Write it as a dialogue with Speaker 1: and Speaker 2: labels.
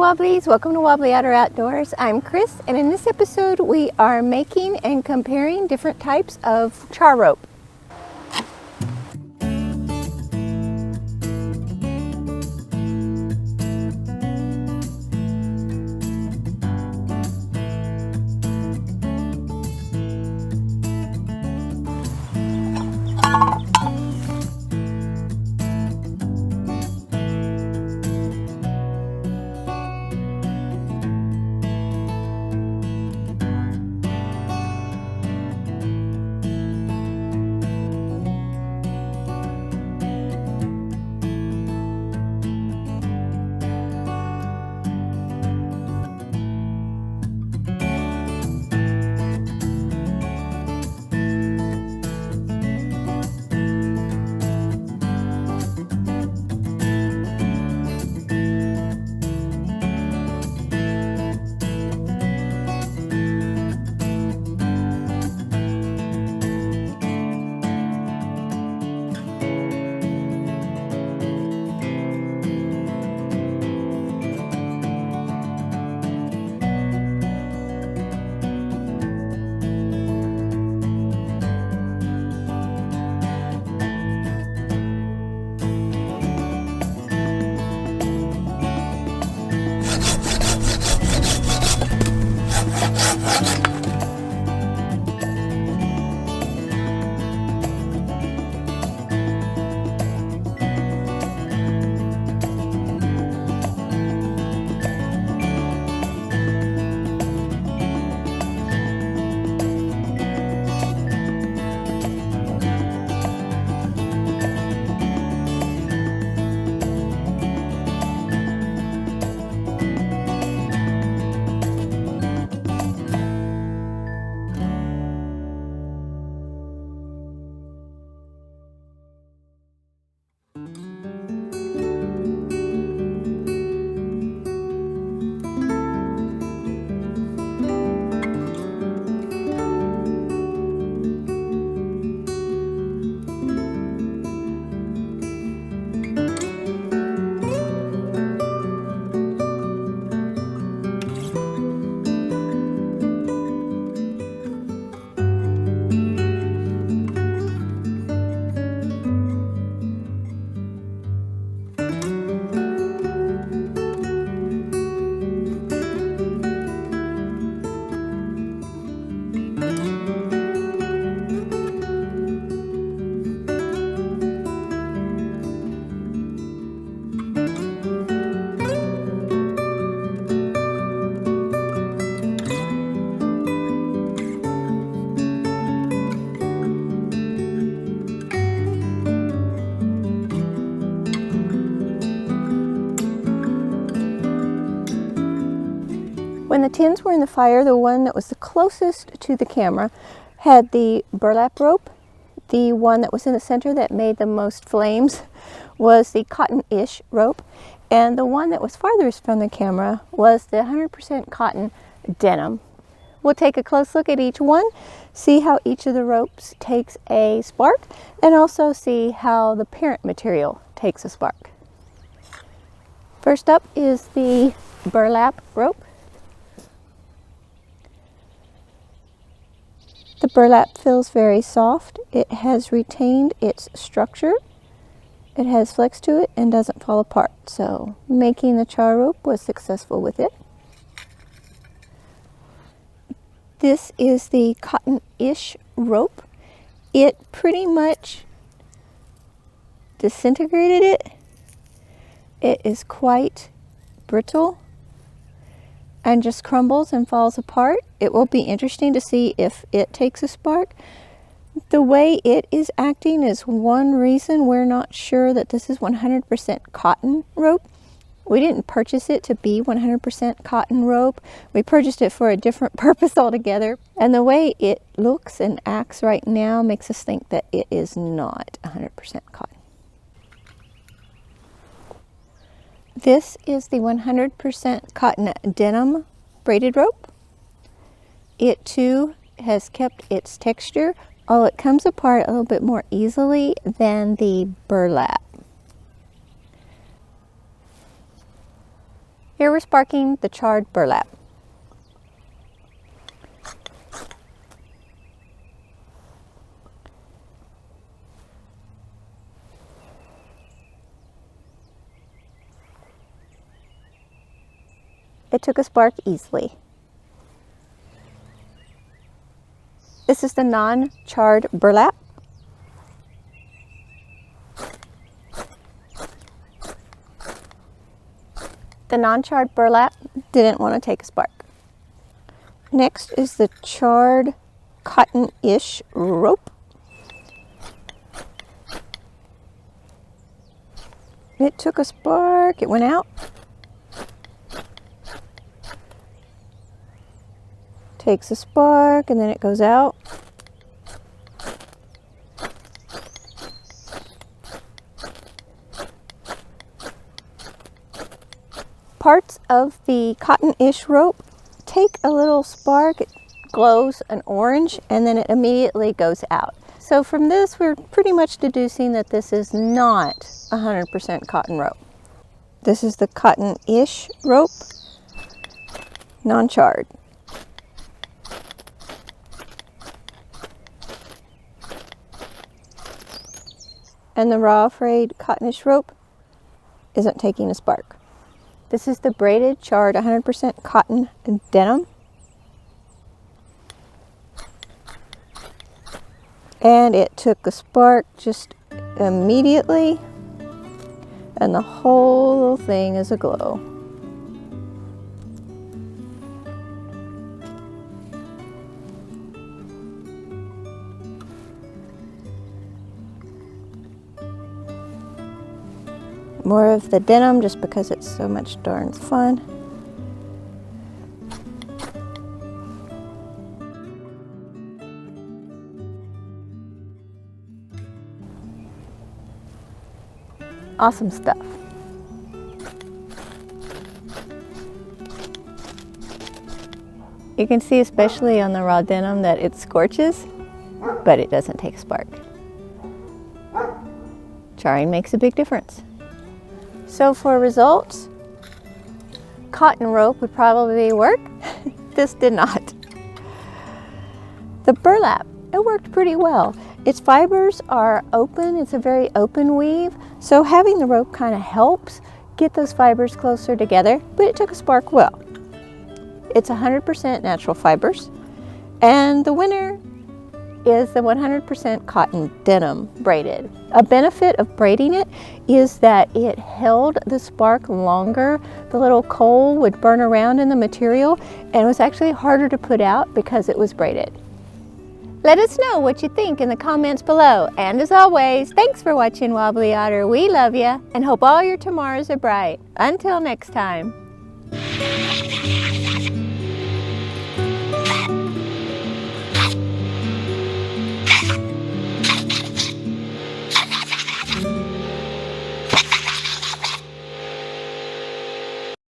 Speaker 1: Wobblies, welcome to Wobbly Otter Outdoors. I'm Chris, and in this episode we are making and comparing different types of char rope. When the tins were in the fire, the one that was the closest to the camera had the burlap rope. The one that was in the center that made the most flames was the cotton-ish rope. And the one that was farthest from the camera was the 100% cotton denim. We'll take a close look at each one, see how each of the ropes takes a spark, and also see how the parent material takes a spark. First up is the burlap rope. The burlap feels very soft. It has retained its structure. It has flex to it and doesn't fall apart. So making the char rope was successful with it. This is the cotton-ish rope. It pretty much disintegrated it. It is quite brittle and just crumbles and falls apart. It will be interesting to see if it takes a spark. The way it is acting is one reason we're not sure that this is 100% cotton rope. We didn't purchase it to be 100% cotton rope. We purchased it for a different purpose altogether. And the way it looks and acts right now makes us think that it is not 100% cotton. This is the 100% cotton denim braided rope. It too has kept its texture, although it comes apart a little bit more easily than the burlap. Here we're sparking the charred burlap. It took a spark easily. This is the non-charred burlap. The non-charred burlap didn't want to take a spark. Next is the charred cotton-ish rope. It took a spark, it went out. Takes a spark and then it goes out. Parts of the cotton-ish rope take a little spark, it glows an orange, and then it immediately goes out. So from this, we're pretty much deducing that this is not 100% cotton rope. This is the cotton-ish rope, non-charred. And the raw frayed cottonish rope isn't taking a spark. This is the braided, charred, 100% cotton denim. And it took a spark just immediately, and the whole thing is aglow. More of the denim just because it's so much darn fun. Awesome stuff. You can see especially on the raw denim that it scorches, but it doesn't take a spark. Charring makes a big difference. So for results, cotton rope would probably work. This did not. The burlap, it worked pretty well. Its fibers are open, it's a very open weave, so having the rope kind of helps get those fibers closer together, but it took a spark well. It's 100% natural fibers, and the winner is the 100% cotton denim braided. A benefit of braiding it is that it held the spark longer. The little coal would burn around in the material, and it was actually harder to put out because it was braided. Let us know what you think in the comments below. And as always, thanks for watching Wobbly Otter. We love you and hope all your tomorrows are bright. Until next time.